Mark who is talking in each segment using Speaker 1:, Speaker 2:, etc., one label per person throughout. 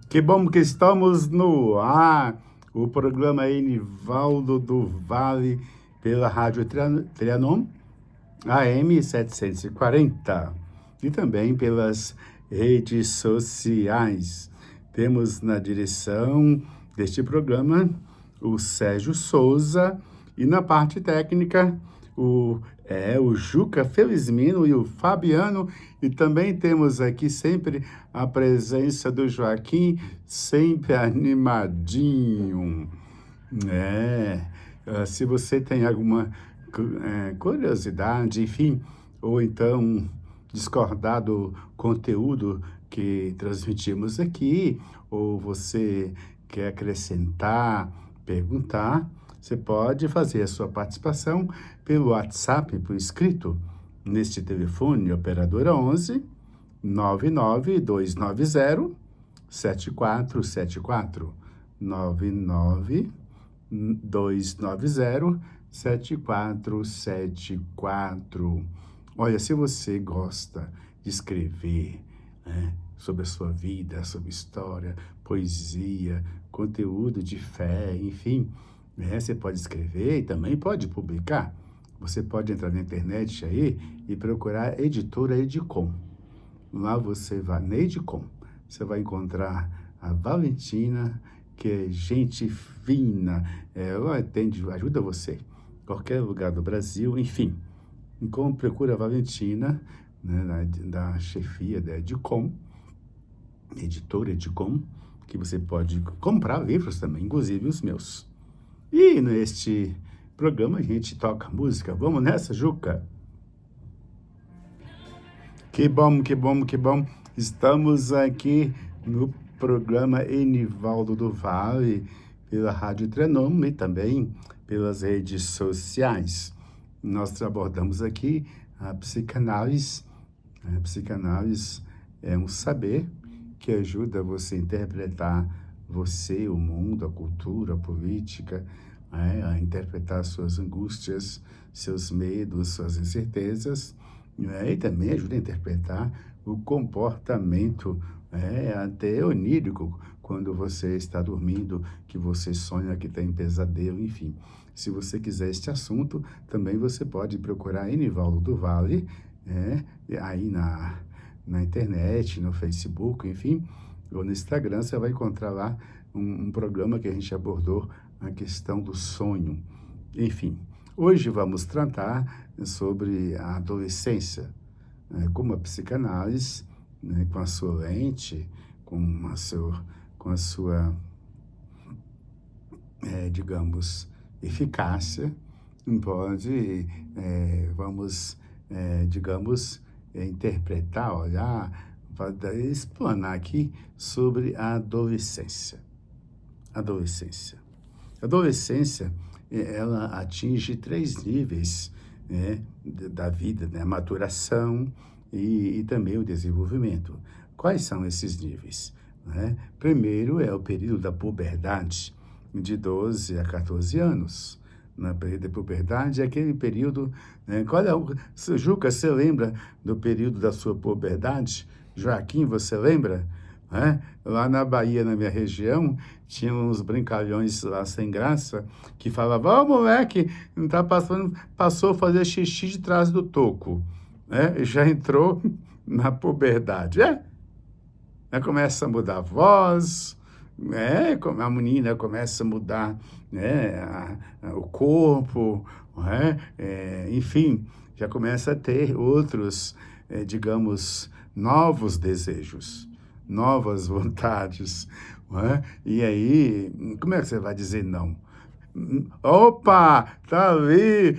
Speaker 1: Que bom que estamos no ar. O programa é Enivaldo do Vale pela Rádio Trianon, AM 740, e também pelas redes sociais. Temos na direção deste programa o Sérgio Souza e na parte técnica o Juca Felizmino e o Fabiano, e também temos aqui sempre a presença do Joaquim, sempre animadinho. Se você tem alguma curiosidade, enfim, ou então discordar do conteúdo que transmitimos aqui, ou você quer acrescentar, perguntar, você pode fazer a sua participação pelo WhatsApp, por escrito, neste telefone, operadora 11 99290 7474 99290 7474. Olha, se você gosta de escrever, né, sobre a sua vida, sobre história, poesia, conteúdo de fé, enfim, né, você pode escrever e também pode publicar. Você pode entrar na internet aí e procurar Editora Edicom. Lá você vai, na Edicom, você vai encontrar a Valentina, que é gente fina, ela atende, ajuda você, em qualquer lugar do Brasil, enfim. Então, procura a Valentina, né, da chefia da Edicom, Editora Edicom, que você pode comprar livros também, inclusive os meus. E neste programa a gente toca música. Vamos nessa, Juca? Que bom, que bom, que bom. Estamos aqui no programa Enivaldo do Vale, pela Rádio Trianon e também pelas redes sociais. Nós abordamos aqui a psicanálise. A psicanálise é um saber que ajuda você a interpretar você, o mundo, a cultura, a política, a interpretar suas angústias, seus medos, suas incertezas, e também ajuda a interpretar o comportamento até onírico, quando você está dormindo, que você sonha que tem pesadelo, enfim. Se você quiser este assunto, também você pode procurar Enivaldo do Vale, aí na internet, no Facebook, enfim, ou no Instagram, você vai encontrar lá um programa que a gente abordou a questão do sonho. Enfim, hoje vamos tratar sobre a adolescência, como a psicanálise, com a sua lente, com a sua digamos, eficácia, pode, digamos, interpretar, olhar, explanar aqui sobre a adolescência. Adolescência. A adolescência, ela atinge 3 níveis, né, da vida, né? A maturação e também o desenvolvimento. Quais são esses níveis? Né? Primeiro é o período da puberdade, de 12 a 14 anos. Na período da puberdade é aquele período, né? Juca, você lembra do período da sua puberdade? Joaquim, você lembra? Lá na Bahia, na minha região, tinha uns brincalhões lá sem graça que falavam, moleque, não tá passou a fazer xixi de trás do toco, né? Já entrou na puberdade, começa a mudar a voz, a menina começa a mudar, o corpo, enfim, já começa a ter outros, digamos, novos desejos, novas vontades, E aí, como é que você vai dizer não? Opa, tá ali,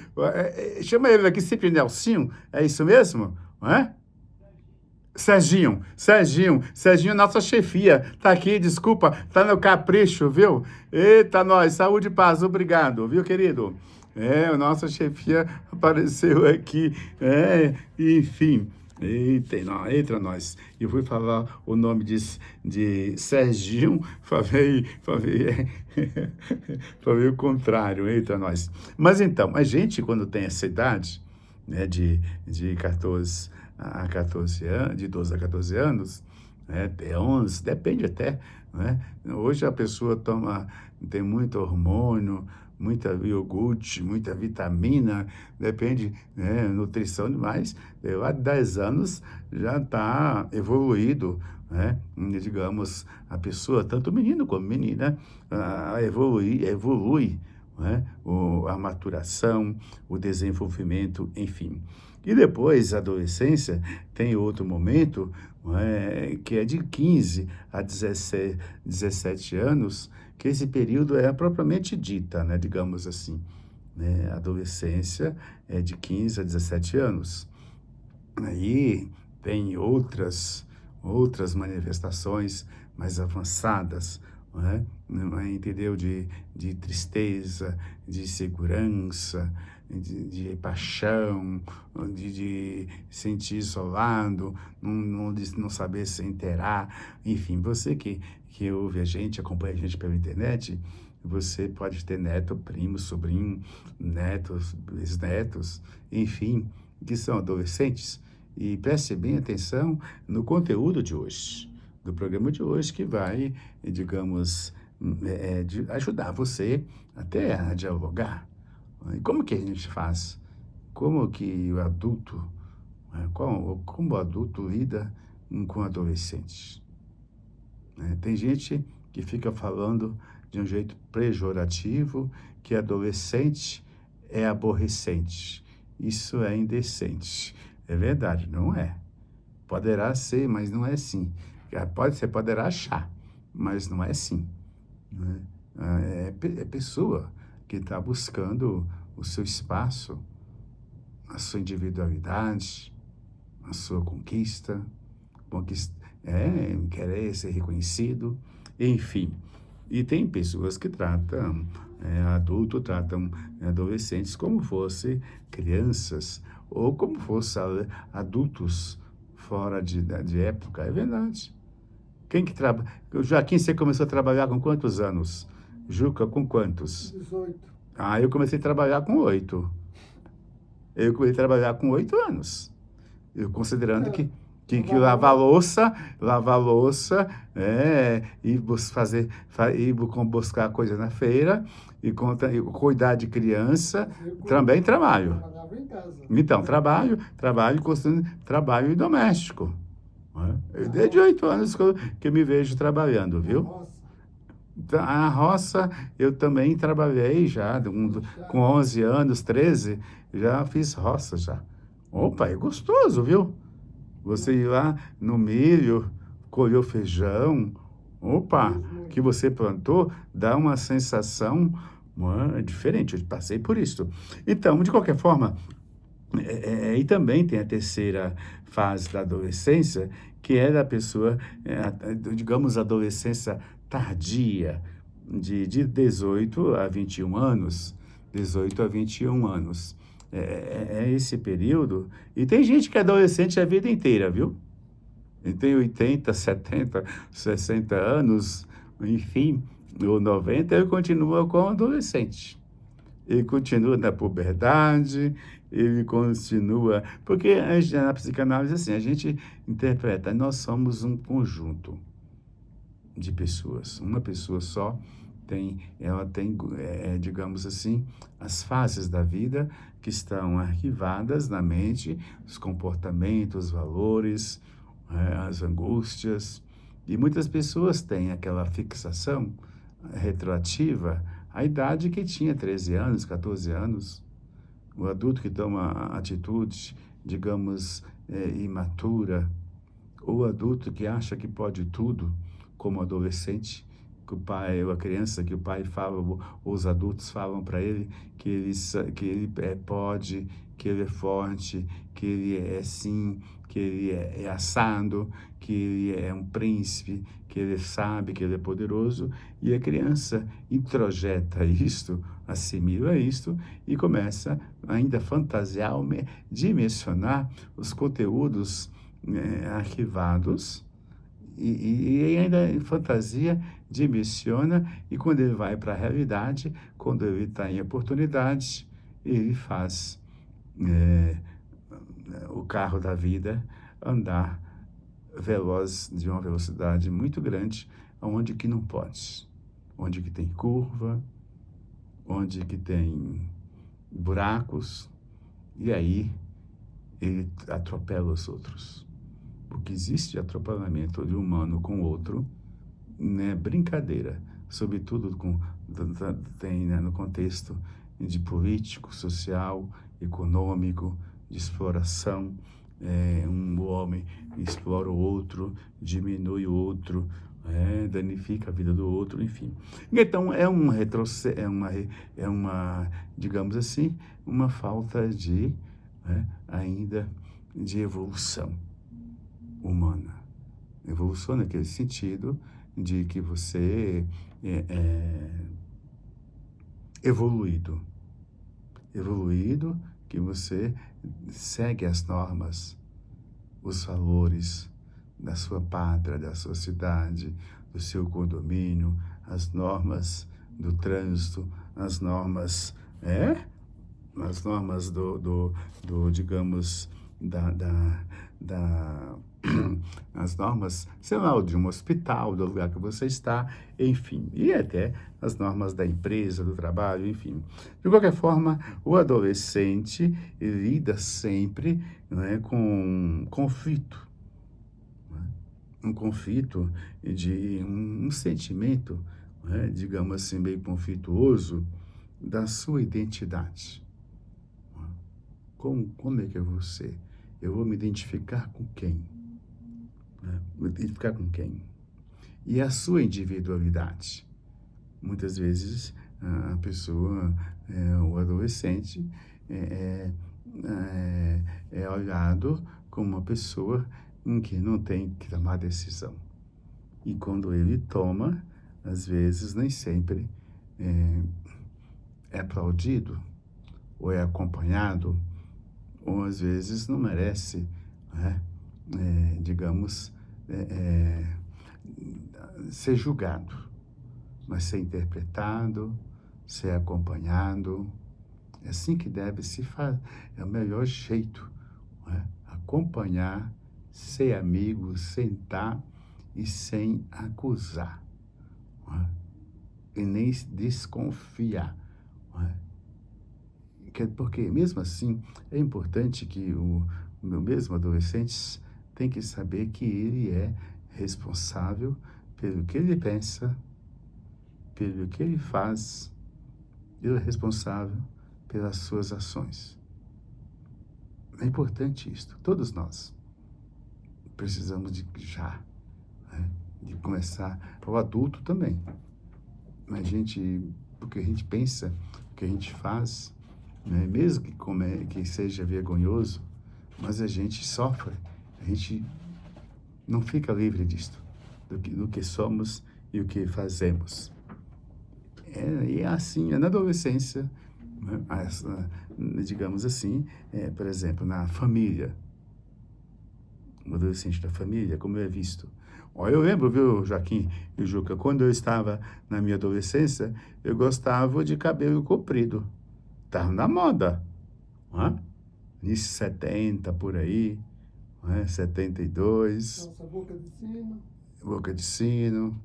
Speaker 1: chama ele aqui sempre Nelsinho, é isso mesmo? Serginho, nossa chefia, tá aqui, desculpa, tá no capricho, viu? Eita, nós, saúde e paz, obrigado, viu, querido? A nossa chefia apareceu aqui, enfim, eita nós. Eu fui falar o nome de Serginho, falei o contrário, eita nós. Mas então, a gente, quando tem essa idade, né, de 14 a 14 anos, de 12 a 14 anos, né? Até 11, depende até, né? Hoje a pessoa tem muito hormônio, muita iogurte, muita vitamina, depende, né? Nutrição demais. Eu, há 10 anos já está evoluído, né? Digamos, a pessoa, tanto menino como menina, evolui, né? A maturação, o desenvolvimento, enfim. E depois, a adolescência, tem outro momento, não é, que é de 15 a 17 anos, que esse período é propriamente dita, né, digamos assim, né? A adolescência é de 15 a 17 anos. Aí tem outras manifestações mais avançadas, não é? Entendeu? De tristeza, de segurança, de paixão, de sentir isolado, não saber se inteirar. Enfim, você que ouve a gente, acompanha a gente pela internet, você pode ter neto, primo, sobrinho, netos, bisnetos, enfim, que são adolescentes. E preste bem atenção no conteúdo de hoje, do programa de hoje, que vai, digamos, ajudar você até a dialogar. E como que a gente faz? Como que o adulto, como o adulto lida com adolescentes? Né? Tem gente que fica falando de um jeito pejorativo que adolescente é aborrecente. Isso é indecente. É verdade, não é. Poderá ser, mas não é assim. Você poderá achar, mas não é assim. Né? É pessoa que está buscando o seu espaço, a sua individualidade, a sua querer ser reconhecido, enfim. E tem pessoas que tratam tratam adolescentes como fossem crianças ou como fossem adultos fora de época. É verdade. Quem que trabalha? Joaquim, você começou a trabalhar com quantos anos? Juca, com quantos?
Speaker 2: 18.
Speaker 1: Ah, eu comecei a trabalhar com 8. Eu comecei a trabalhar com 8 anos. Eu considerando que lavar louça, ir buscar coisa na feira e cuidar de criança, também trabalho.
Speaker 2: Trabalhava em casa.
Speaker 1: Então, trabalho doméstico. Né? Desde 8 anos que eu me vejo trabalhando, viu?
Speaker 2: Nossa.
Speaker 1: A roça, eu também trabalhei já, com 11 anos, 13, já fiz roça já. Opa, é gostoso, viu? Você ir lá no milho, colher o feijão, opa, que você plantou, dá uma sensação diferente. Eu passei por isso. Então, de qualquer forma, e também tem a terceira fase da adolescência, que é da pessoa, digamos, adolescência tardia, de 18 a 21 anos. 18 a 21 anos. É esse período. E tem gente que é adolescente a vida inteira, viu? E tem 80, 70, 60 anos, enfim, ou 90, e continua como adolescente. Ele continua na puberdade, ele continua... Porque na psicanálise, assim, a gente interpreta, nós somos um conjunto de pessoas. Uma pessoa só ela tem, digamos assim, as fases da vida que estão arquivadas na mente, os comportamentos, os valores, as angústias. E muitas pessoas têm aquela fixação retroativa à idade que tinha 13 anos, 14 anos. O adulto que toma atitude, digamos, imatura, ou o adulto que acha que pode tudo, como adolescente, que o pai, ou a criança, que o pai fala, ou os adultos falam para ele que ele pode, que ele é forte, que ele é sim, que ele é assado, que ele é um príncipe, que ele sabe, que ele é poderoso, e a criança introjeta isto, assimila isto e começa ainda a fantasiar, dimensionar os conteúdos arquivados, e ainda em fantasia dimensiona, e quando ele vai para a realidade, quando ele está em oportunidade, ele faz o carro da vida andar veloz, de uma velocidade muito grande, onde que não pode, onde que tem curva, onde que tem buracos, e aí ele atropela os outros. Porque existe atropelamento de humano com outro, né, brincadeira, sobretudo tem, né, no contexto de político, social, econômico, de exploração. Um homem explora o outro, diminui o outro, danifica a vida do outro, enfim. Então, é um retrocesso, digamos assim, uma falta de, ainda, de evolução humana. Evolução naquele sentido de que você é evoluído, que você segue as normas, os valores da sua pátria, da sua cidade, do seu condomínio, as normas do trânsito, as normas, as normas digamos, as normas, sei lá, de um hospital, do lugar que você está, enfim, e até as normas da empresa, do trabalho, enfim. De qualquer forma, o adolescente lida sempre, com conflito, um conflito de um sentimento, digamos assim, meio conflituoso da sua identidade. Como é que eu vou ser? Eu vou me identificar com quem? Me identificar com quem? E a sua individualidade? Muitas vezes a pessoa, o adolescente, é olhado como uma pessoa em que não tem que tomar decisão. E quando ele toma, às vezes, nem sempre é aplaudido, ou é acompanhado, ou às vezes não merece, digamos, ser julgado, mas ser interpretado, ser acompanhado. É assim que deve se fazer, é o melhor jeito, acompanhar, ser amigo, sentar e sem acusar, e nem desconfiar. Porque, mesmo assim, é importante que o meu mesmo adolescente tem que saber que ele é responsável pelo que ele pensa, pelo que ele faz, ele é responsável pelas suas ações. É importante isto. Todos nós precisamos de começar. O adulto também. O que a gente pensa, o que a gente faz, mesmo que seja vergonhoso, mas a gente sofre, a gente não fica livre disto, do que somos e o que fazemos. E é assim, na adolescência, digamos assim, por exemplo, na família, um adolescente da família, como é visto. Eu lembro, viu, Joaquim e Juca, quando eu estava na minha adolescência, eu gostava de cabelo comprido. Estava na moda, início 70, por aí, 72.
Speaker 2: Nossa, boca de sino.
Speaker 1: Boca de sino.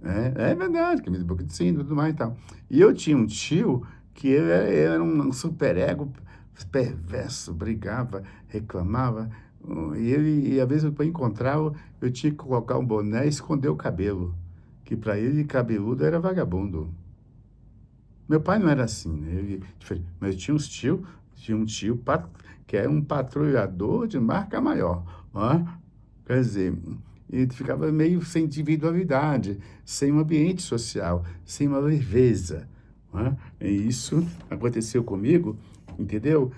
Speaker 1: É verdade, camisa de boca de sino e tudo mais e tal. E eu tinha um tio que ele era um superego perverso, brigava, reclamava. E às vezes, para encontrá-lo, eu tinha que colocar um boné e esconder o cabelo. Que para ele, cabeludo era vagabundo. Meu pai não era assim, né? Mas tinha um tio que era um patrulhador de marca maior. Quer dizer, ele ficava meio sem individualidade, sem um ambiente social, sem uma leveza. E isso aconteceu comigo, entendeu?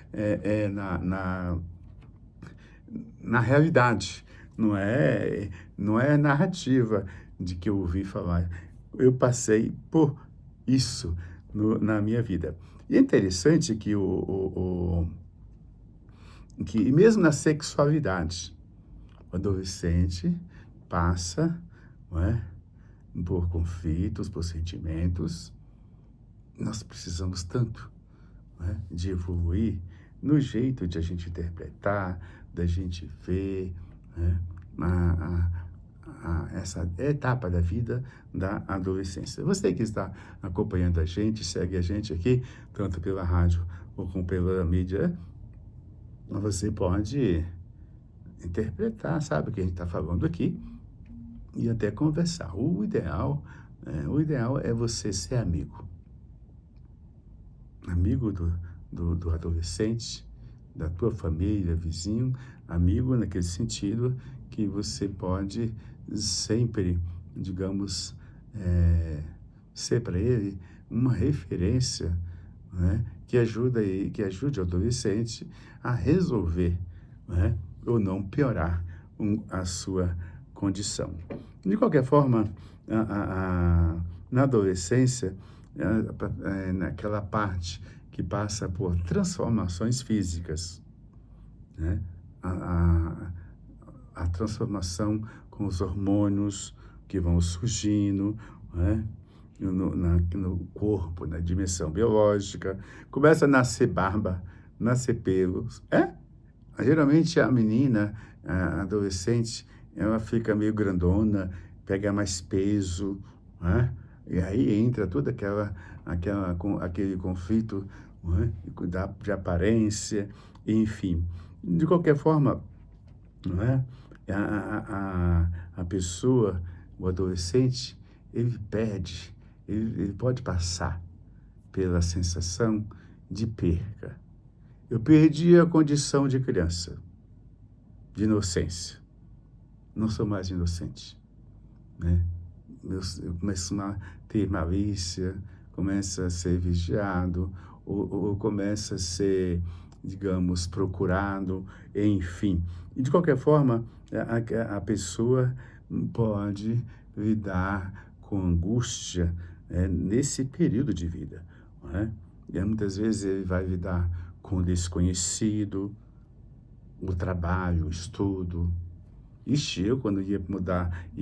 Speaker 1: Na realidade, não é narrativa de que eu ouvi falar. Eu passei por isso na minha vida. E é interessante que que mesmo na sexualidade, o adolescente passa, por conflitos, por sentimentos. Nós precisamos tanto, de evoluir no jeito de a gente interpretar, da gente ver, essa etapa da vida da adolescência. Você que está acompanhando a gente, segue a gente aqui, tanto pela rádio ou como pela mídia, você pode interpretar, sabe, o que a gente está falando aqui e até conversar. O ideal é você ser amigo. Amigo do adolescente, da tua família, vizinho, amigo naquele sentido que você pode sempre, digamos, ser para ele uma referência, né, que ajude o adolescente a resolver, né, ou não piorar a sua condição. De qualquer forma, na adolescência, naquela parte que passa por transformações físicas, né? A transformação com os hormônios que vão surgindo, né? No corpo, na dimensão biológica, começa a nascer barba, nascer pelos. Geralmente a menina, a adolescente, ela fica meio grandona, pega mais peso, né? E aí entra toda aquele conflito, né, de aparência, enfim. De qualquer forma, não é? A pessoa, o adolescente, ele pode passar pela sensação de perca. Eu perdi a condição de criança, de inocência. Não sou mais inocente, né? Eu começo a ter malícia, começa a ser vigiado, ou começa a ser, digamos, procurado, enfim. E, de qualquer forma, a pessoa pode lidar com angústia, nesse período de vida, não é? E muitas vezes ele vai lidar com o desconhecido, o trabalho, o estudo. Ixi, eu quando ia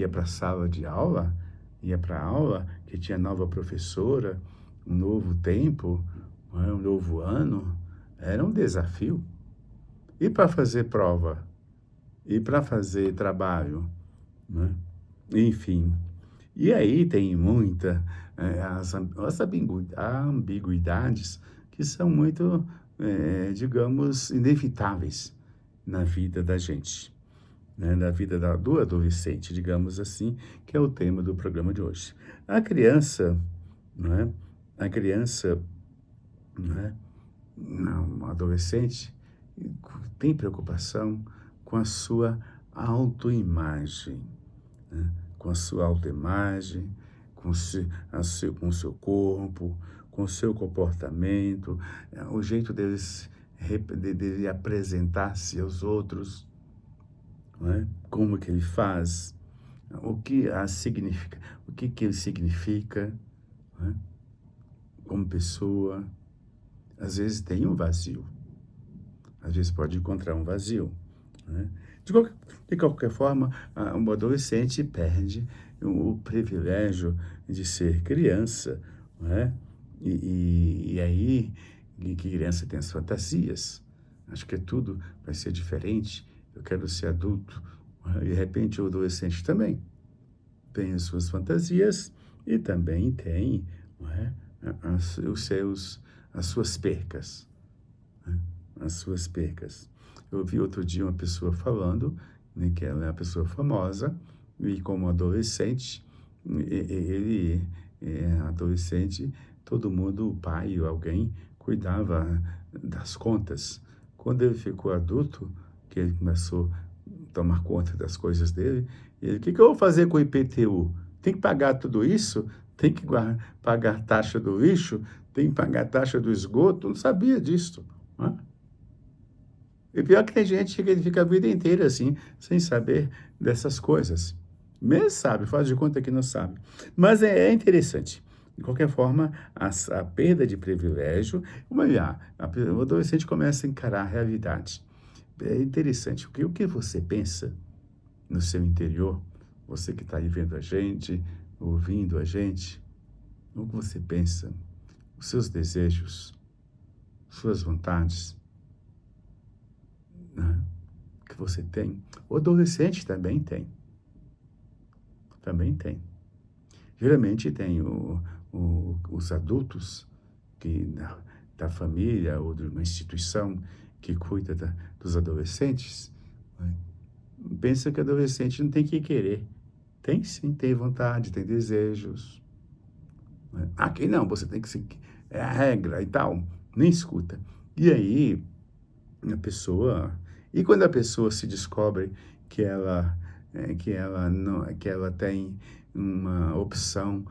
Speaker 1: para a sala de aula, ia para a aula, que tinha nova professora, um novo tempo, um novo ano, era um desafio. E para fazer prova? E para fazer trabalho? Né? Enfim. E aí tem as ambiguidades que são muito, digamos, inevitáveis na vida da gente, né, da vida do adolescente, digamos assim, que é o tema do programa de hoje. A criança, não é? A criança, não é? Não, adolescente tem preocupação com a sua autoimagem, né? Com a sua autoimagem, com o seu corpo, com o seu comportamento, o jeito dele apresentar-se aos outros, não é? Como que ele faz, o que ele significa, não é? Como pessoa. Às vezes tem um vazio, às vezes pode encontrar um vazio, né? De qualquer forma, um adolescente perde o privilégio de ser criança, não é? E aí, que criança tem as fantasias, acho que tudo vai ser diferente, eu quero ser adulto, e de repente o adolescente também tem as suas fantasias e também tem, não é? As suas percas, né? As suas percas. Eu vi outro dia uma pessoa falando, né, que ela é uma pessoa famosa, e como adolescente, ele adolescente, todo mundo, o pai ou alguém, cuidava das contas. Quando ele ficou adulto, que ele começou a tomar conta das coisas dele, ele, o que eu vou fazer com o IPTU? Tem que pagar tudo isso? Tem que pagar a taxa do lixo? Tem que pagar a taxa do esgoto? Não sabia disso, né? E pior que tem gente que fica a vida inteira assim, sem saber dessas coisas. Mesmo sabe, faz de conta que não sabe. Mas é interessante. De qualquer forma, a perda de privilégio, o adolescente começa a encarar a realidade. É interessante, porque o que você pensa no seu interior, você que está aí vendo a gente, ouvindo a gente, o que você pensa, os seus desejos, suas vontades, né? que você tem, o adolescente também tem. Também tem. Geralmente tem os adultos que da família ou de uma instituição que cuida dos adolescentes, né? Pensa que adolescente não tem que querer. Tem sim, tem vontade, tem desejos. Né? Aqui não, você tem que seguir. É a regra e tal. Nem escuta. E aí, a pessoa... E quando a pessoa se descobre que que ela tem uma opção,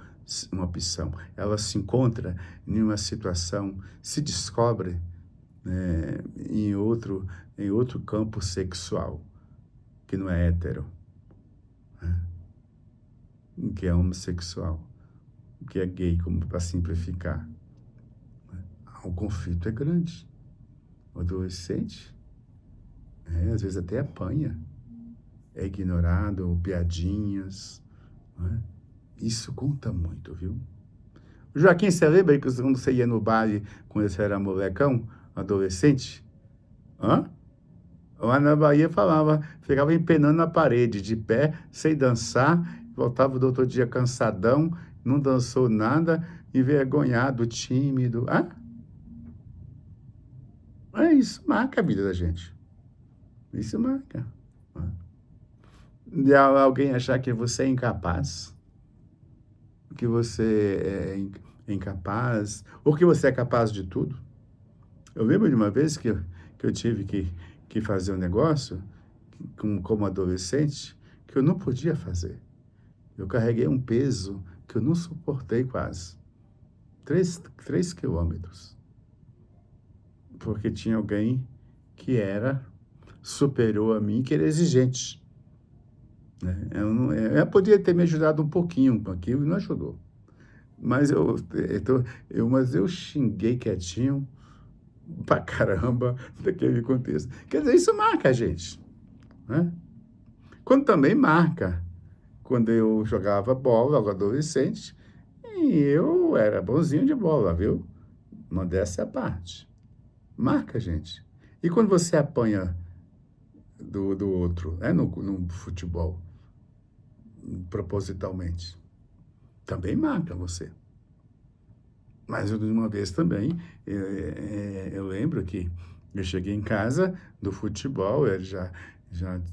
Speaker 1: ela se encontra em uma situação, se descobre, né, em outro campo sexual, que não é hétero, né, que é homossexual, que é gay, como para simplificar. O conflito é grande. O adolescente, às vezes até apanha, é ignorado, ou piadinhas, né? Isso conta muito, viu? Joaquim, você lembra que quando você ia no baile, quando você era molecão, adolescente? Hã? Lá na Bahia falava, ficava empenando na parede, de pé, sem dançar, voltava do outro dia cansadão, não dançou nada, envergonhado, tímido. Ah, é isso, marca a vida da gente. Isso marca. De alguém achar que você é incapaz, que você é incapaz, ou que você é capaz de tudo. Eu lembro de uma vez que eu tive que fazer um negócio como adolescente que eu não podia fazer. Eu carreguei um peso que eu não suportei quase. 3 quilômetros. Porque tinha alguém que era superior a mim, que era exigente. Né? Eu podia ter me ajudado um pouquinho com aquilo e não ajudou. Mas mas eu xinguei quietinho pra caramba daquele contexto. Quer dizer, isso marca a gente, né? Quando também marca, quando eu jogava bola, adolescente, e eu era bonzinho de bola, viu? Modéstia à parte. Marca a gente. E quando você apanha do outro, no futebol, propositalmente, também marca você. Mas uma vez também, eu lembro que eu cheguei em casa do futebol, eu já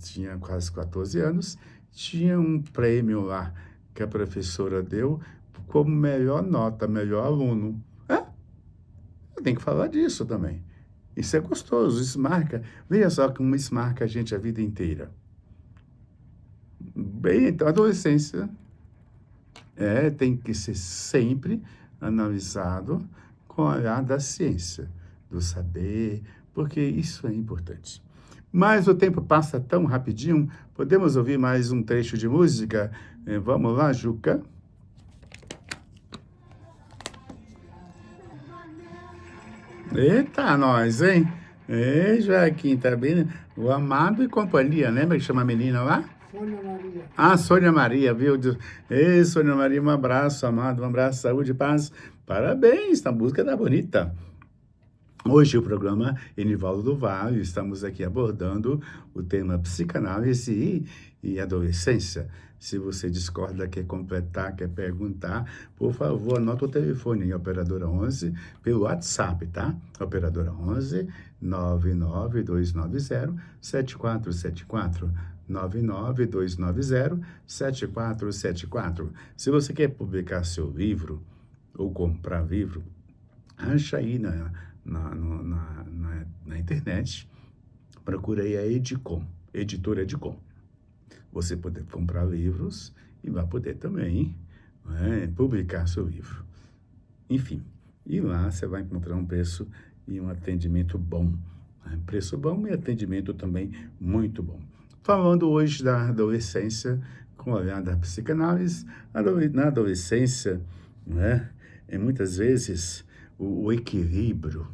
Speaker 1: tinha quase 14 anos, tinha um prêmio lá que a professora deu como melhor nota, melhor aluno. Eu tenho que falar disso também. Isso é gostoso, isso marca. Veja só como isso marca a gente a vida inteira. Bem, então, a adolescência tem que ser sempre analisado com o olhar da ciência, do saber, porque isso é importante. Mas o tempo passa tão rapidinho, podemos ouvir mais um trecho de música? Vamos lá, Juca? Eita, nós, hein? Ei, Joaquim, tá bem? O Amado e Companhia, lembra que chama a menina lá?
Speaker 2: Sônia Maria.
Speaker 1: Ah, Sônia Maria, viu? Ei, Sônia Maria, um abraço, amado, um abraço, saúde e paz. Parabéns, a música tá bonita. Hoje o programa Enivaldo do Vale, estamos aqui abordando o tema psicanálise e adolescência. Se você discorda, quer completar, quer perguntar, por favor, anota o telefone em Operadora 11 pelo WhatsApp, tá? Operadora 11 99290 7474. 99290-7474. Se você quer publicar seu livro ou comprar livro, acha aí na internet, procura aí a Edicom, Editora Edicom. Você poder comprar livros e vai poder também publicar seu livro. Enfim, e lá você vai encontrar um preço e um atendimento bom. Preço bom e atendimento também muito bom. Falando hoje da adolescência, com o olhar da psicanálise, na adolescência, muitas vezes o equilíbrio,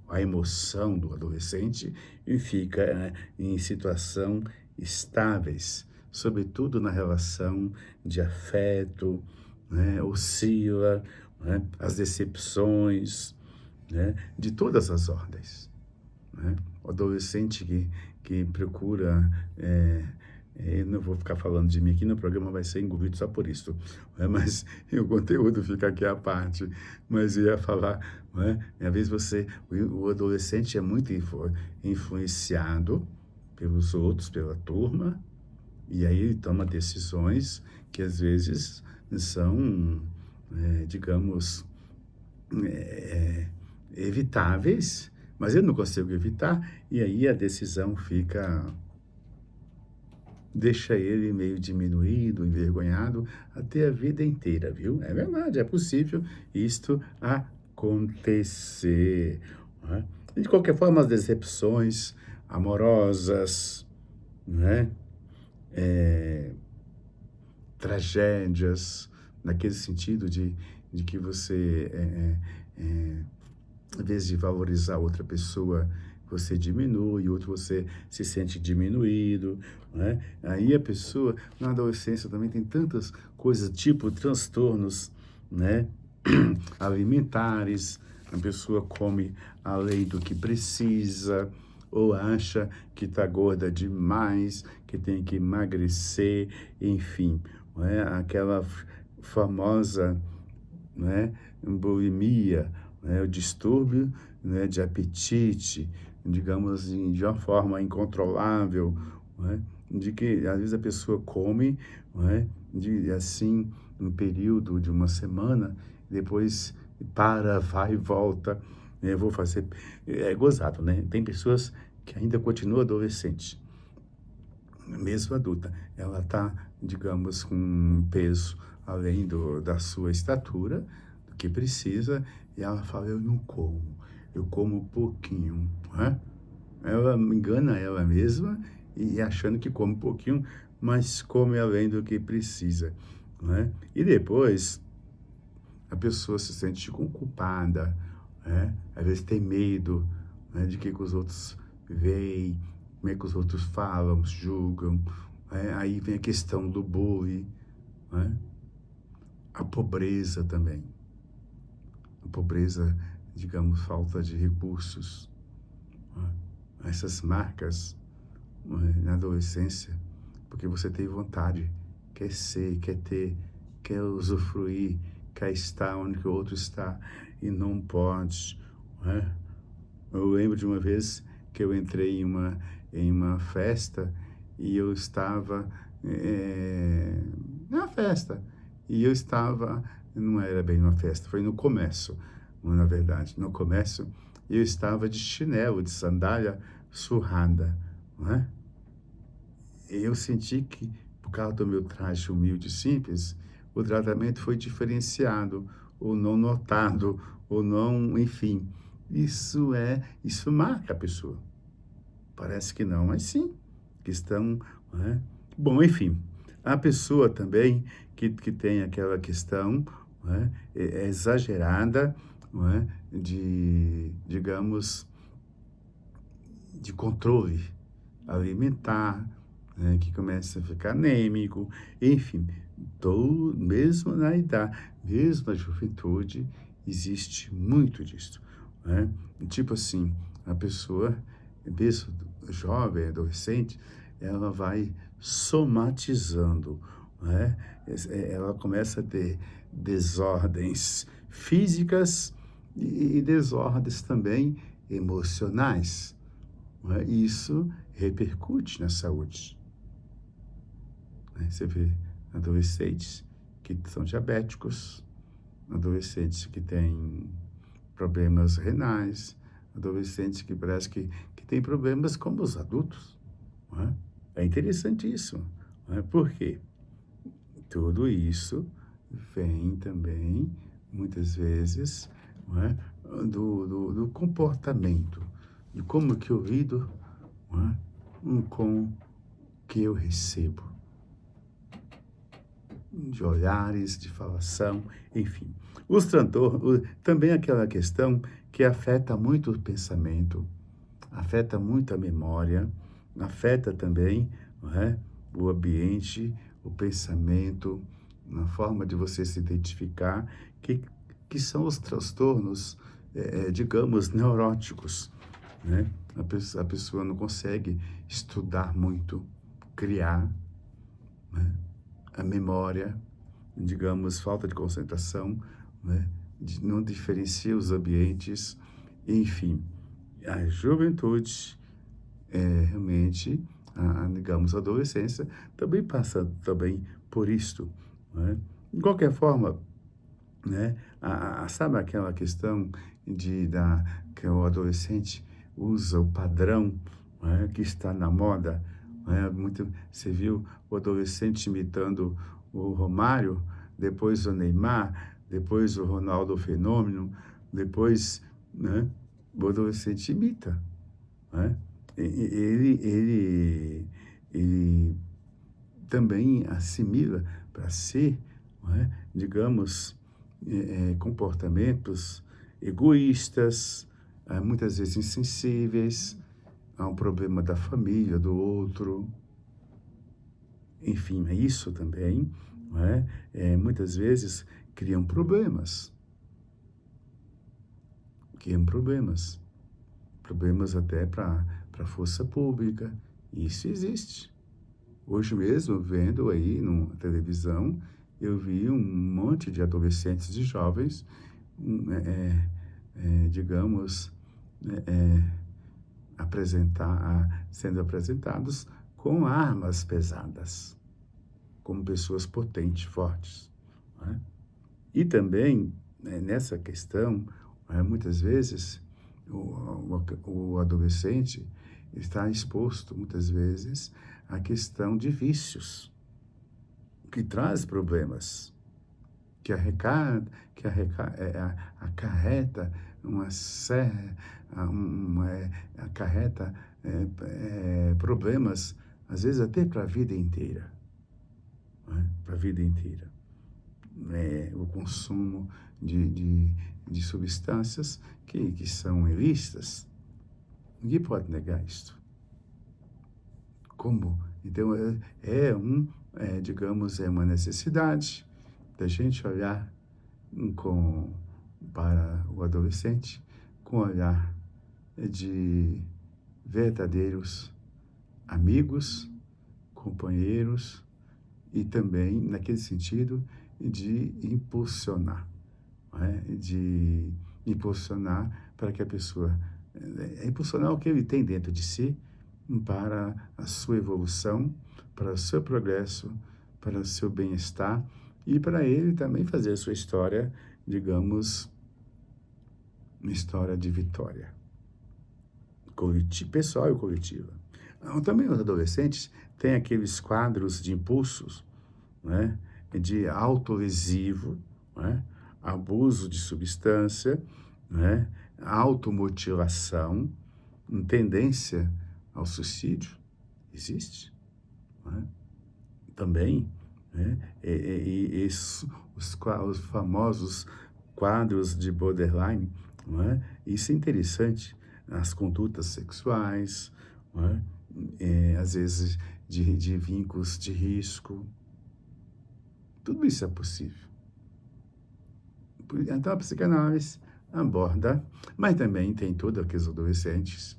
Speaker 1: a emoção do adolescente fica em situação estáveis, sobretudo na relação de afeto, oscila, as decepções, de todas as ordens. O adolescente que procura... eu não vou ficar falando de mim aqui, no programa vai ser engolido só por isso, né? Mas o conteúdo fica aqui à parte. Mas eu ia falar, né? Às vezes o adolescente é muito influenciado pelos outros, pela turma, e aí ele toma decisões que às vezes são, digamos, evitáveis, mas eu não consigo evitar, e aí a decisão deixa ele meio diminuído, envergonhado, até a vida inteira, viu? É verdade, é possível isto acontecer, né? E de qualquer forma, as decepções amorosas, né? Tragédias, naquele sentido de que você, em vez de valorizar outra pessoa, você diminui, outro você se sente diminuído, né? Aí a pessoa, na adolescência, também tem tantas coisas, tipo transtornos, né? Alimentares, a pessoa come além do que precisa, ou acha que está gorda demais, que tem que emagrecer, enfim, não é? Aquela famosa, né, bulimia, né, o distúrbio, né, de apetite, digamos assim, de uma forma incontrolável, né, de que às vezes a pessoa come, né, assim, um período de uma semana, depois vai e volta, né, eu vou fazer, é gozado, né? Tem pessoas que ainda continuam adolescente, mesmo adulta, ela está, digamos, com um peso além da sua estatura, do que precisa, e ela fala, eu como pouquinho, né? Ela engana ela mesma e achando que come pouquinho, mas come além do que precisa, né? E depois a pessoa se sente culpada, né? Às vezes tem medo, né, de que os outros veem, como é que os outros falam, julgam, né? Aí vem a questão do bullying, né? A pobreza também. A pobreza, digamos, falta de recursos, né? Essas marcas, né, na adolescência, porque você tem vontade, quer ser, quer ter, quer usufruir, quer estar onde o outro está e não pode, né? Eu lembro de uma vez que eu entrei em uma festa e eu estava na festa, e eu estava, não era bem uma festa, foi no comércio, na verdade, no comércio, eu estava de chinelo, de sandália surrada, não é? Eu senti que, por causa do meu traje humilde e simples, o tratamento foi diferenciado, ou não notado, ou não, enfim. Isso marca a pessoa. Parece que não, mas sim, que estão, né? Bom, enfim, a pessoa também que tem aquela questão, né, é exagerada, não é, digamos, de controle alimentar, né, que começa a ficar anêmico, enfim, mesmo na idade, mesmo na juventude, existe muito disso, né? Tipo assim, a pessoa, mesmo jovem, adolescente, ela vai somatizando, né? Ela começa a ter desordens físicas e desordens também emocionais, né? Isso repercute na saúde, né? Você vê adolescentes que são diabéticos, adolescentes que têm problemas renais, adolescentes que parece que têm problemas como os adultos, não é? É interessantíssimo, não é? Por quê? Tudo isso vem também, muitas vezes, não é? do comportamento, de como que eu lido, não é? Com que eu recebo, de olhares, de falação, enfim. Os transtornos, também aquela questão que afeta muito o pensamento, afeta muito a memória, afeta também, não é, o ambiente, o pensamento, na forma de você se identificar, que são os transtornos, digamos, neuróticos, né? a pessoa não consegue estudar muito, criar, né? A memória, digamos, falta de concentração, né? Não diferencia os ambientes, enfim. A juventude, realmente, digamos, a adolescência, também passa também por isto, né? De qualquer forma, né? Sabe aquela questão que o adolescente usa o padrão, né, que está na moda, né? Você viu o adolescente imitando o Romário, depois o Neymar, depois o Ronaldo Fenômeno, depois, né, o adolescente imita, né? Ele também assimila para si, não é, digamos, comportamentos egoístas, muitas vezes insensíveis a um problema da família, do outro. Enfim, isso também, não é? Muitas vezes criam problemas até para a força pública. Isso existe. Hoje mesmo, vendo aí na televisão, eu vi um monte de adolescentes e jovens, digamos, sendo apresentados com armas pesadas, como pessoas potentes, fortes, né? E também, nessa questão, muitas vezes, o adolescente está exposto, muitas vezes, à questão de vícios, que traz problemas, acarreta acarreta problemas, às vezes até para a vida inteira, né? Para a vida inteira. O consumo de substâncias que são ilícitas. Ninguém pode negar isso. Como? Então, digamos, é uma necessidade da gente olhar para o adolescente com olhar de verdadeiros amigos, companheiros, e também naquele sentido de impulsionar, de impulsionar para que a pessoa, impulsionar o que ele tem dentro de si para a sua evolução, para o seu progresso, para o seu bem-estar e para ele também fazer a sua história, digamos, uma história de vitória, pessoal e coletiva. Também os adolescentes têm aqueles quadros de impulsos, né, de autolesivo, né, abuso de substância, né, automutilação, tendência ao suicídio, existe, né? Também, né, os famosos quadros de borderline, não é? Isso é interessante, as condutas sexuais, não é? Às vezes de vínculos de risco, tudo isso é possível. Então a psicanálise aborda, mas também tem todos aqueles adolescentes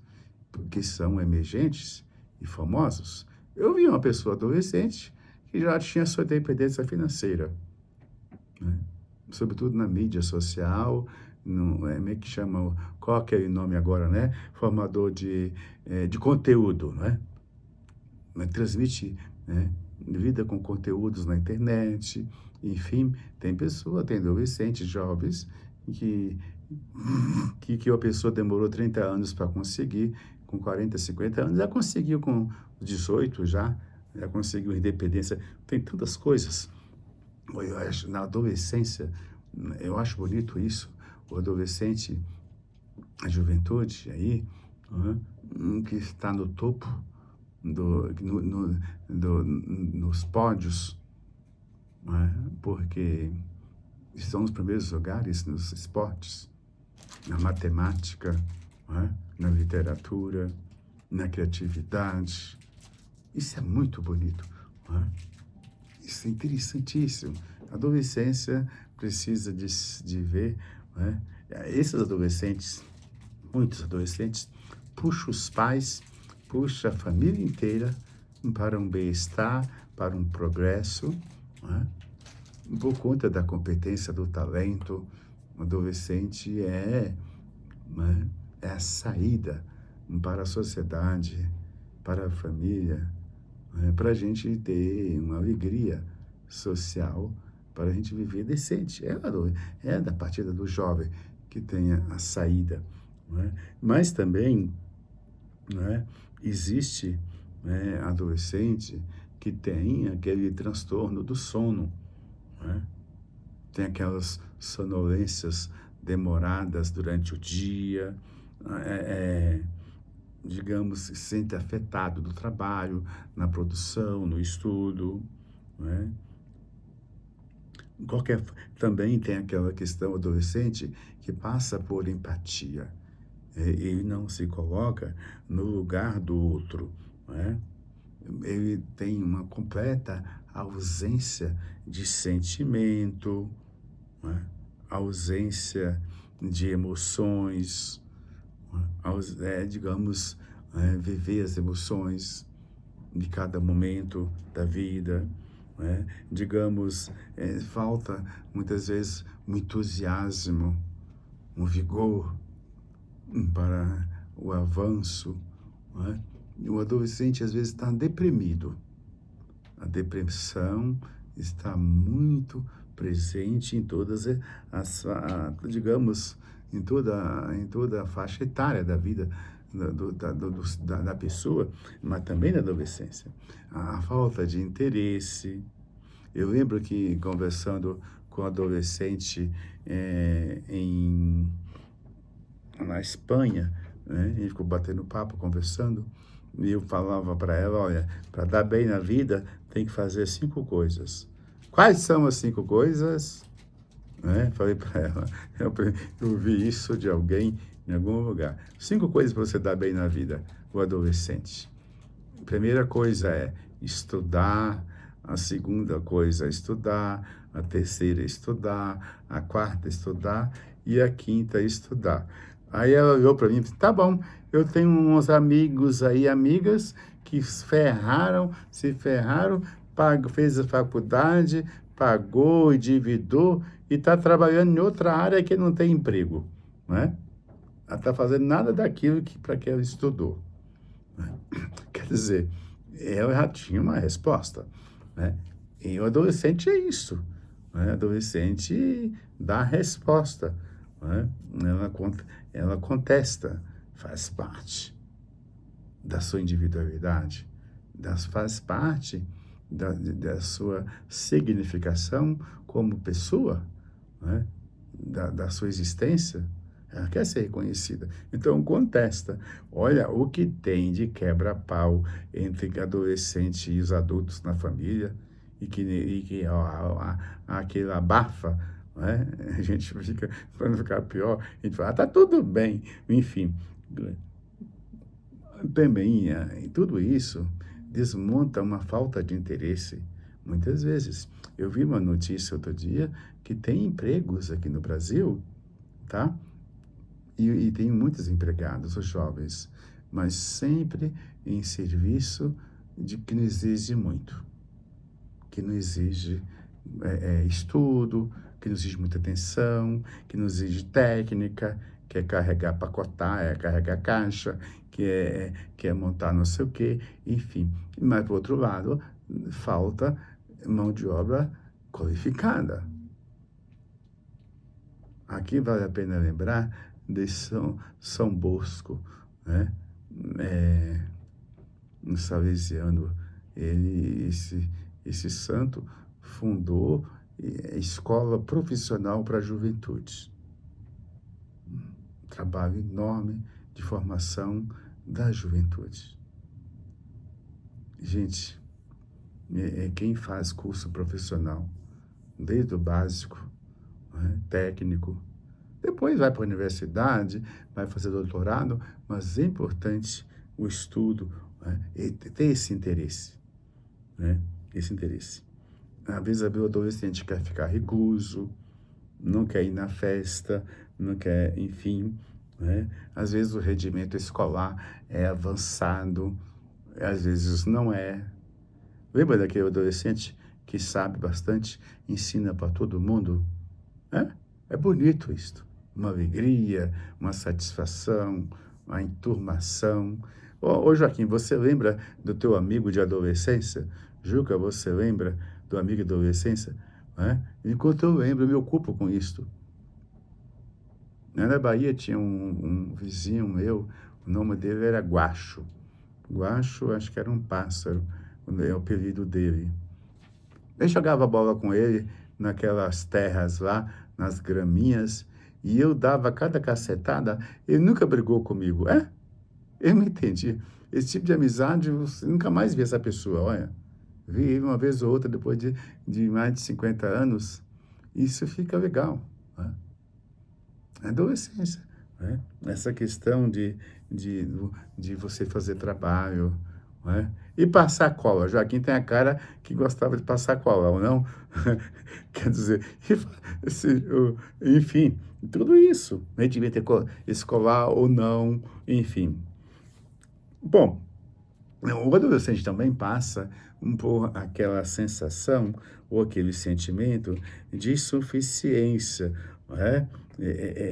Speaker 1: que são emergentes e famosos. Eu vi uma pessoa adolescente que já tinha sua dependência financeira, né? Sobretudo na mídia social, meio que chama, qual que é o nome agora, né? Formador de conteúdo, né? Transmite, né, vida com conteúdos na internet, enfim, tem adolescentes, jovens, que a pessoa demorou 30 anos para conseguir, com 40, 50 anos, já conseguiu com 18 já conseguiu independência, tem tantas coisas. Eu acho, na adolescência, eu acho bonito isso, o adolescente, a juventude aí, que está no topo, nos pódios, porque estão nos primeiros lugares nos esportes, na matemática, na literatura, na criatividade. Isso é muito bonito. Isso é interessantíssimo. A adolescência precisa de ver, esses adolescentes, muitos adolescentes, puxa os pais, puxa a família inteira para um bem-estar, para um progresso, né? Por conta da competência, do talento. O adolescente né, é a saída para a sociedade, para a família, né, para a gente ter uma alegria social, para a gente viver decente. É da partida do jovem que tenha a saída. Né? Mas também, né, existe, né, adolescente que tem aquele transtorno do sono, né? Tem aquelas sonolências demoradas durante o dia, digamos, se sente afetado do trabalho, na produção, no estudo, né? Também tem aquela questão adolescente que passa por empatia. Ele não se coloca no lugar do outro, né? Ele tem uma completa ausência de sentimento, né? Ausência de emoções, digamos, viver as emoções de cada momento da vida, né? Digamos, falta muitas vezes um entusiasmo, um vigor para o avanço, né? O adolescente às vezes está deprimido. A depressão está muito presente em todas digamos, em toda a faixa etária da vida da pessoa, mas também na adolescência. A falta de interesse. Eu lembro que, conversando com um adolescente na Espanha, né, a gente ficou batendo papo, conversando, e eu falava para ela, olha, para dar bem na vida, tem que fazer 5 coisas. Quais são as 5 coisas? Né? Falei para ela, eu vi isso de alguém em algum lugar. 5 coisas para você dar bem na vida, o adolescente. A primeira coisa é estudar, a segunda coisa é estudar, a terceira é estudar, a quarta é estudar e a quinta é estudar. Aí ela olhou para mim e disse, tá bom, eu tenho uns amigos aí, amigas, que se ferraram, fez a faculdade, pagou, endividou e está trabalhando em outra área que não tem emprego, né? Ela está fazendo nada daquilo para que ela estudou. Né? Quer dizer, ela já tinha uma resposta, né? E o adolescente é isso, né? O adolescente dá a resposta, né? Ela contesta, faz parte da sua individualidade, faz parte da sua significação como pessoa, né? Da sua existência. Ela quer ser reconhecida. Então, contesta. Olha o que tem de quebra-pau entre adolescente e os adultos na família e que aquilo abafa, né? A gente fica, para não ficar pior, a gente fala, tá tudo bem. Enfim, também, em tudo isso, desmonta uma falta de interesse. Muitas vezes. Eu vi uma notícia outro dia que tem empregos aqui no Brasil, tá? E tem muitos empregados, os jovens, mas sempre em serviço que não exige muito, que não exige estudo, que não exige muita atenção, que não exige técnica, que é carregar, pacotar, é carregar caixa, que é montar não sei o quê, enfim. Mas, por outro lado, falta mão de obra qualificada. Aqui vale a pena lembrar de São Bosco, né? Um salesiano, esse santo fundou a escola profissional para a juventude. Um trabalho enorme de formação da juventude. Gente, quem faz curso profissional, desde o básico, né, técnico, depois vai para a universidade, vai fazer doutorado, mas é importante o estudo, né, e ter esse interesse, né? Esse interesse. Às vezes o adolescente quer ficar recluso, não quer ir na festa, não quer, enfim, né? Às vezes o rendimento escolar é avançado, às vezes não é. Lembra daquele adolescente que sabe bastante, ensina para todo mundo? É, é bonito isso. Uma alegria, uma satisfação, uma enturmação. Ô, Joaquim, você lembra do teu amigo de adolescência? Juca, você lembra do amigo de adolescência? É? Enquanto eu lembro, eu me ocupo com isto. Na Bahia tinha um vizinho meu, o nome dele era Guacho. Guacho, acho que era um pássaro, é o apelido dele. Eu jogava bola com ele naquelas terras lá, nas graminhas, e eu dava cada cacetada, ele nunca brigou comigo. É? Eu não entendi. Esse tipo de amizade, você nunca mais vê essa pessoa, olha. Vi ele uma vez ou outra depois de mais de 50 anos. Isso fica legal, né? Adolescência, né? Essa questão de, de você fazer trabalho, né? E passar cola. Joaquim tem a cara que gostava de passar cola, ou não? Quer dizer, enfim, tudo isso. A gente devia ter escolar ou não, enfim. Bom, o adolescente também passa por aquela sensação ou aquele sentimento de insuficiência, não é?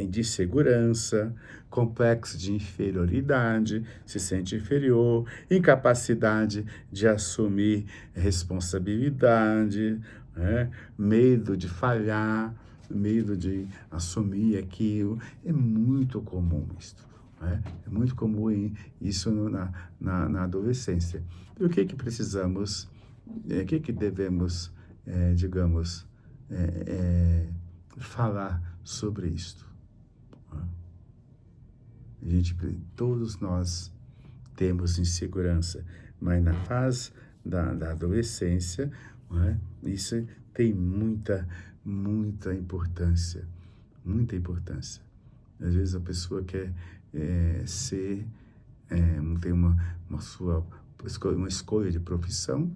Speaker 1: De segurança, complexo de inferioridade, se sente inferior, incapacidade de assumir responsabilidade, né? Medo de falhar, medo de assumir aquilo. É muito comum isso. Né? É muito comum isso na adolescência. E o que precisamos, o que devemos, digamos, falar sobre isto? Né? Todos nós temos insegurança, mas na fase da adolescência, né, isso tem muita importância, muita importância. Às vezes a pessoa quer ser, tem uma escolha de profissão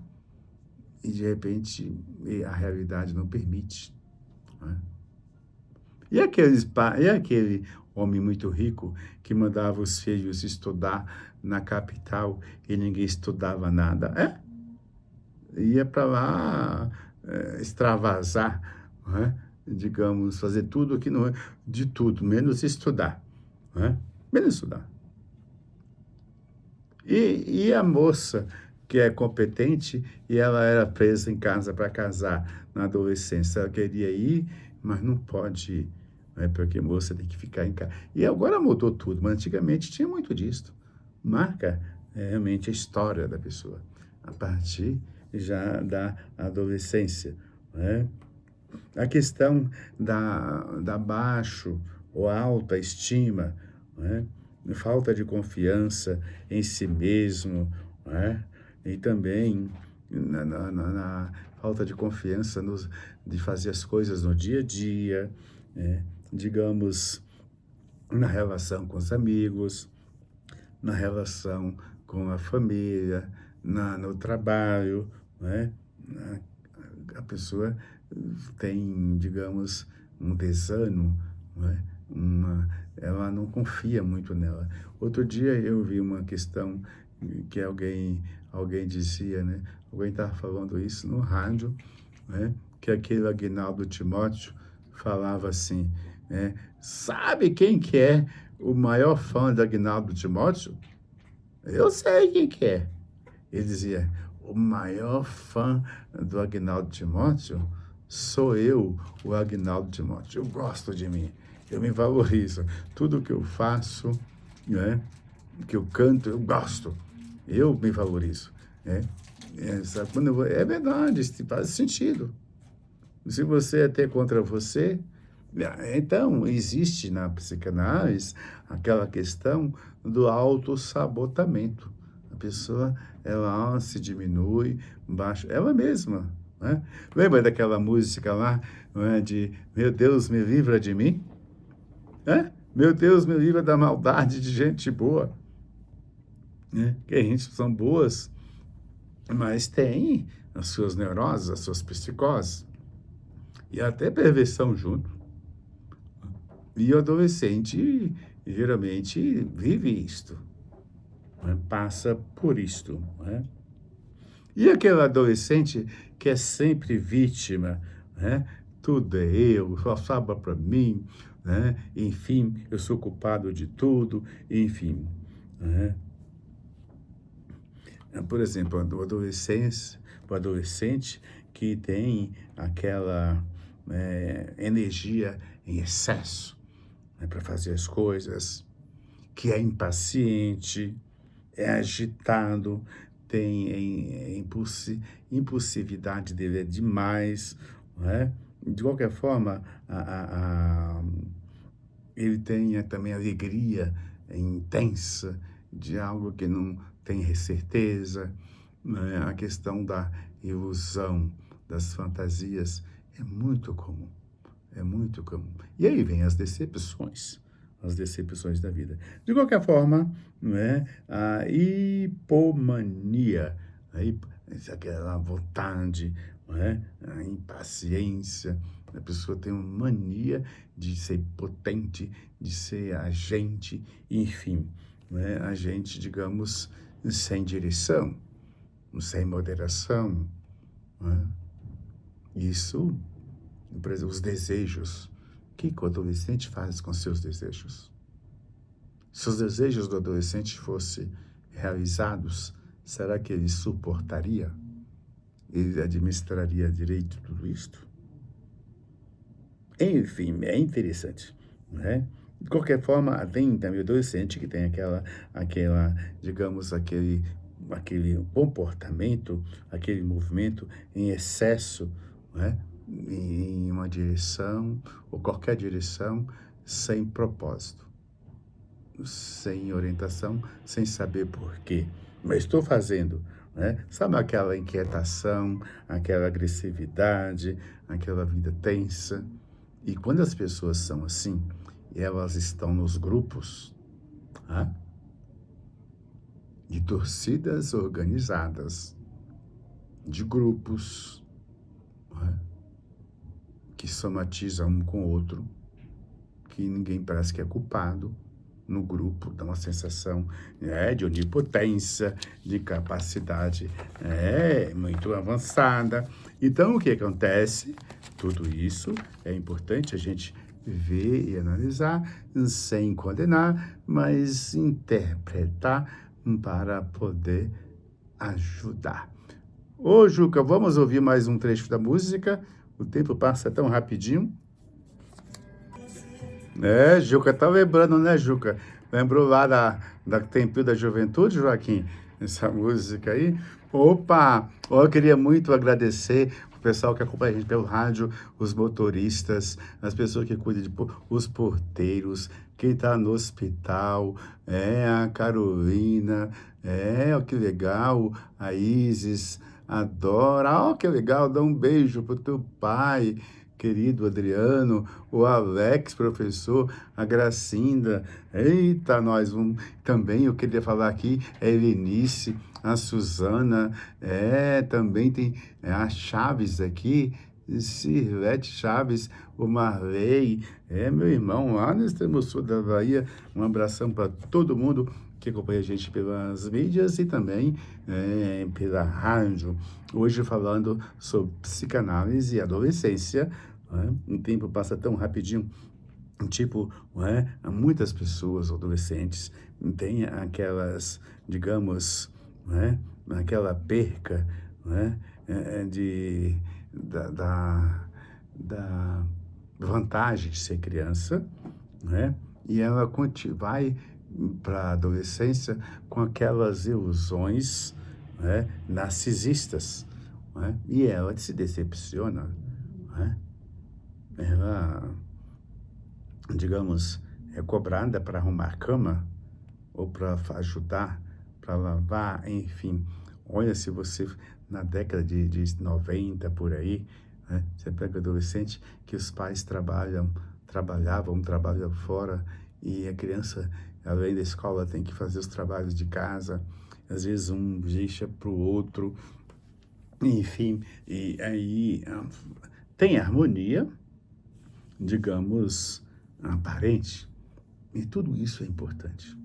Speaker 1: e de repente a realidade não permite. Né? E aquele homem muito rico que mandava os filhos estudar na capital e ninguém estudava nada? Ia para lá extravasar, né? Digamos, fazer tudo que não é, de tudo, menos estudar. Né? Menos estudar. E a moça que é competente e ela era presa em casa para casar na adolescência. Ela queria ir, mas não pode ir, né? Porque moça tem que ficar em casa. E agora mudou tudo, mas antigamente tinha muito disso. Marca realmente a história da pessoa, a partir já da adolescência. Né? A questão da baixo ou alta estima, né? Falta de confiança em si mesmo, né? E também na falta de confiança de fazer as coisas no dia a dia, né? Digamos, na relação com os amigos, na relação com a família, no trabalho, né? A pessoa tem, digamos, um desânimo, né? Ela não confia muito nela. Outro dia eu vi uma questão que alguém dizia, né? Alguém estava falando isso no rádio, né? Que aquele Aguinaldo Timóteo falava assim, né? Sabe quem que é o maior fã do Aguinaldo Timóteo? Eu sei quem que é. Ele dizia, o maior fã do Aguinaldo Timóteo sou eu, o Aguinaldo Timóteo. Eu gosto de mim, eu me valorizo. Tudo que eu faço, né, que eu canto, eu gosto. Eu me valorizo. Né? É verdade, isso faz sentido. Se você é ter contra você, então existe na psicanálise aquela questão do autossabotamento. A pessoa, ela se diminui, baixa, ela mesma. Né? Lembra daquela música lá, não é, de Meu Deus, me livra de mim? Meu Deus, me livra da maldade de gente boa. Né? Que a gente são boas, mas tem as suas neuroses, as suas psicoses, e até perversão junto. E o adolescente, geralmente vive isto, né? Passa por isto, né? E aquele adolescente que é sempre vítima, né? Tudo é eu, só sobra para mim, né? Enfim, eu sou culpado de tudo, enfim, né? Por exemplo, o adolescente que tem aquela energia em excesso, né, para fazer as coisas, que é impaciente, é agitado, tem impulsividade dele é demais, não é? De qualquer forma, ele tem também alegria intensa de algo que não tem certeza, né? A questão da ilusão, das fantasias é muito comum. É muito comum. E aí vem as decepções da vida. De qualquer forma, né, a hipomania, aquela vontade, né, a impaciência, a pessoa tem uma mania de ser potente, de ser agente, enfim, né, agente, digamos, sem direção, sem moderação, né? Isso, por exemplo, os desejos. O que o adolescente faz com seus desejos? Se os desejos do adolescente fossem realizados, será que ele suportaria? Ele administraria direito tudo isto? Enfim, é interessante, né? De qualquer forma, tem também o adolescente que tem digamos, aquele comportamento, aquele movimento em excesso, né? Em uma direção, ou qualquer direção, sem propósito, sem orientação, sem saber por quê. Mas estou fazendo, né? Sabe aquela inquietação, aquela agressividade, aquela vida tensa? E quando as pessoas são assim, elas estão nos grupos, né, de torcidas organizadas, de grupos, né, que somatizam um com o outro, que ninguém parece que é culpado no grupo, dá uma sensação de onipotência, de capacidade muito avançada. Então, o que acontece? Tudo isso é importante a gente ver e analisar, sem condenar, mas interpretar para poder ajudar. Ô, Juca, vamos ouvir mais um trecho da música? O tempo passa tão rapidinho. Juca, tá lembrando, né, Juca? Lembrou lá da Templo da Juventude, Joaquim? Essa música aí. Opa! Eu queria muito agradecer o pessoal que acompanha a gente pelo rádio, os motoristas, as pessoas que cuidam os porteiros, quem está no hospital, a Carolina, que legal, a Isis, a Dora, que legal, dá um beijo pro teu pai, querido Adriano, o Alex, professor, a Gracinda, eita, também eu queria falar aqui, a Helenice, a Suzana, também tem a Chaves aqui, Sirlete Chaves, o Marley, meu irmão, lá no extremo sul da Bahia, um abração para todo mundo que acompanha a gente pelas mídias e também pela rádio. Hoje falando sobre psicanálise e adolescência, né? O tempo passa tão rapidinho. Tipo, muitas pessoas, adolescentes, têm aquelas, digamos, aquela perca, de, da vantagem de ser criança, e ela vai para a adolescência com aquelas ilusões, narcisistas, e ela se decepciona, ela, digamos, é cobrada para arrumar cama ou para ajudar, para lavar, enfim. Olha, se você, na década de 90, por aí, você pega adolescente que os pais trabalham fora e a criança, além da escola, tem que fazer os trabalhos de casa, às vezes um deixa para o outro, enfim, e aí tem harmonia, digamos, aparente, E tudo isso é importante.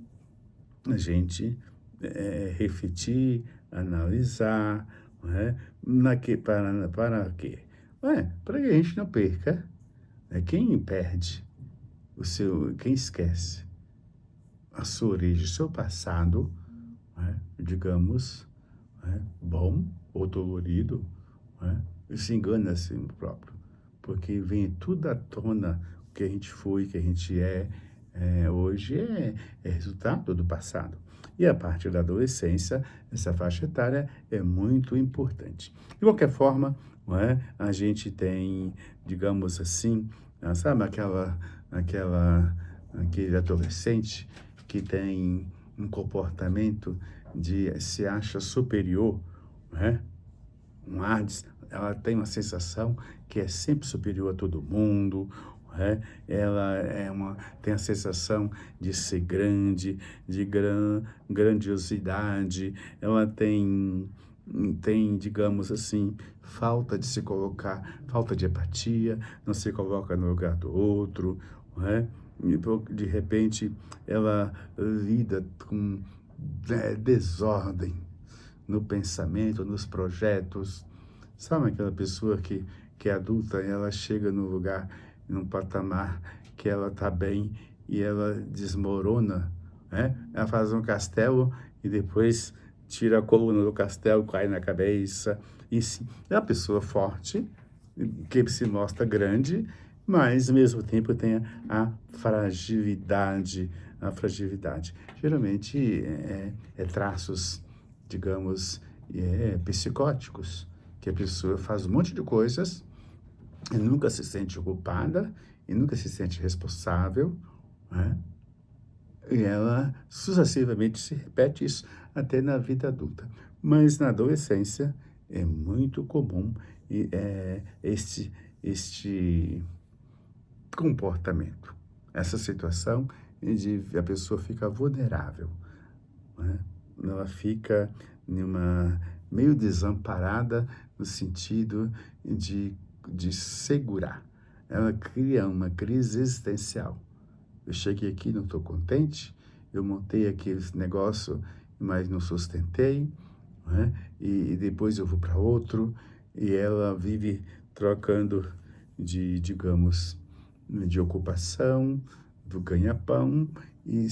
Speaker 1: A gente refletir, analisar, não é? Para quê? Para que a gente não perca, né? Quem perde quem esquece a sua origem, o seu passado, né? Digamos, né? Bom ou dolorido, né? E se engana a si próprio, porque vem tudo à tona, o que a gente foi, o que a gente hoje é resultado do passado. E a partir da adolescência, essa faixa etária é muito importante. De qualquer forma, não é? A gente tem, digamos assim, sabe aquele adolescente que tem um comportamento de se acha superior, né? Ela tem uma sensação que é sempre superior a todo mundo, né? Ela tem a sensação de ser grande, de grandiosidade, ela tem, digamos assim, falta de se colocar, falta de empatia, não se coloca no lugar do outro, né? E, de repente, ela lida com desordem no pensamento, nos projetos. Sabe aquela pessoa que é adulta e ela chega num lugar, num patamar que ela está bem e ela desmorona, né? Ela faz um castelo e depois tira a coluna do castelo, cai na cabeça. E sim, é uma pessoa forte, que se mostra grande, mas ao mesmo tempo tem a fragilidade, a fragilidade. Geralmente é traços, digamos, psicóticos, que a pessoa faz um monte de coisas e nunca se sente culpada e nunca se sente responsável, né? E ela sucessivamente se repete isso até na vida adulta. Mas na adolescência é muito comum este comportamento, essa situação de a pessoa fica vulnerável, né? Ela fica meio desamparada no sentido de segurar. Ela cria uma crise existencial. Eu cheguei aqui, não estou contente, eu montei aquele negócio, mas não sustentei, né? E depois eu vou para outro, e ela vive trocando digamos, de ocupação, do ganha-pão, e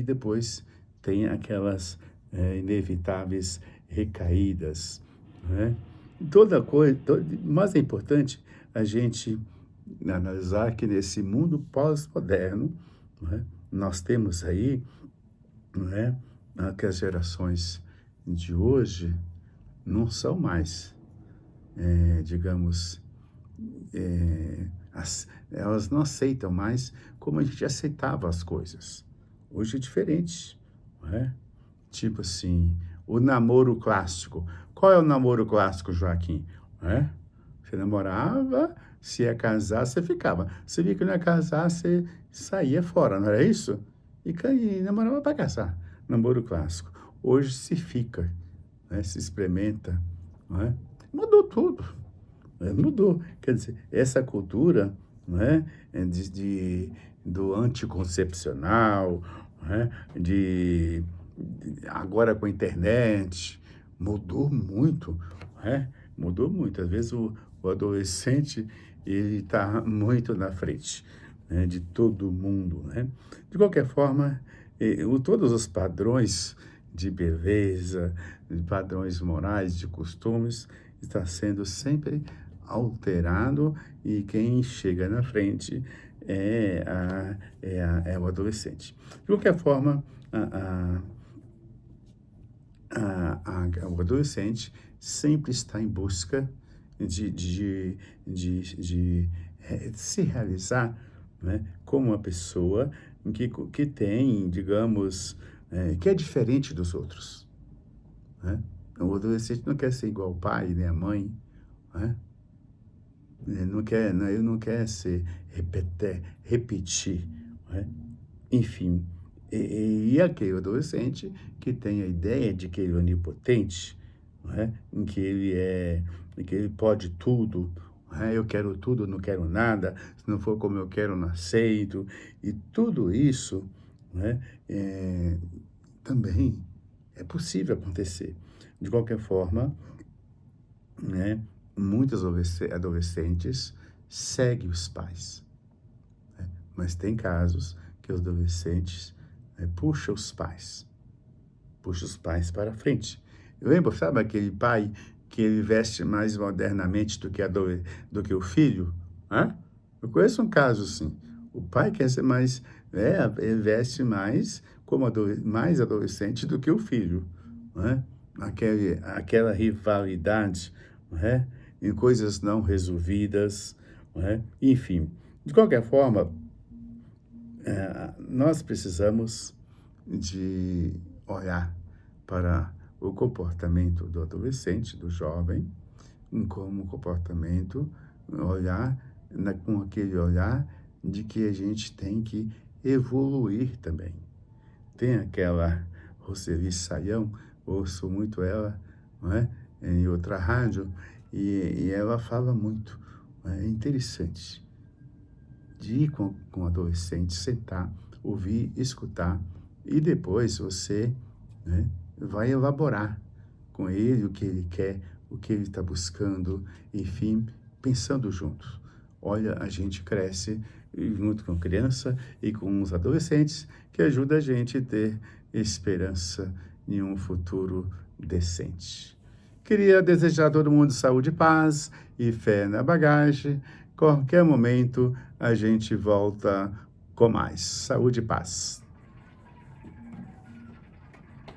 Speaker 1: depois tem aquelas inevitáveis recaídas, né? Toda coisa, mas é importante a gente analisar que nesse mundo pós-moderno, não é? Nós temos aí, não é, que as gerações de hoje não são mais, digamos, elas não aceitam mais como a gente aceitava as coisas. Hoje é diferente, não é? Tipo assim, o namoro clássico. Qual é o namoro clássico, Joaquim? Não é? Você namorava, se ia casar, você ficava. Se via que não ia casar, você saía fora, não era isso? E namorava para casar. Namoro clássico. Hoje se fica, né? Se experimenta, não é? Mudou tudo. Mudou. Quer dizer, essa cultura, não é? Do anticoncepcional, não é? Agora com a internet, mudou muito, não é? Mudou muito. Às vezes o adolescente ele está muito na frente, né, de todo mundo, né? De qualquer forma, todos os padrões de beleza, de padrões morais, de costumes, está sendo sempre alterado e quem chega na frente é o adolescente. De qualquer forma, o adolescente sempre está em busca de se realizar, né, como uma pessoa que tem, digamos, que é diferente dos outros, né? O adolescente não quer ser igual ao pai nem a mãe, né? Ele não quer repetir, né? Enfim, e aquele adolescente que tem a ideia de que ele é onipotente, não é? Em que ele pode tudo, Eu quero tudo, não quero nada, se não for como eu quero, não aceito. E tudo isso, né, eh, também é possível acontecer. De qualquer forma, né, muitos adolescentes seguem os pais, né, mas tem casos que os adolescentes, puxam os pais para frente. Eu lembro, sabe aquele pai que ele veste mais modernamente do que o filho? Hã? Eu conheço um caso assim. O pai quer ser mais, ele veste mais como mais adolescente do que o filho, né? Aquela rivalidade, não é? Em coisas não resolvidas, não é? Enfim, de qualquer forma, nós precisamos de olhar para o comportamento do adolescente, do jovem, como comportamento, olhar com aquele olhar de que a gente tem que evoluir também. Tem aquela Roseli Saião, ouço muito ela, não é? Em outra rádio, e ela fala muito. É interessante de ir com o adolescente, sentar, ouvir, escutar, e depois você, né, vai elaborar com ele o que ele quer, o que ele está buscando, enfim, pensando juntos. Olha, a gente cresce junto com a criança e com os adolescentes, que ajuda a gente a ter esperança em um futuro decente. Queria desejar a todo mundo saúde, paz e fé na bagagem. Qualquer momento a gente volta com mais. Saúde e paz.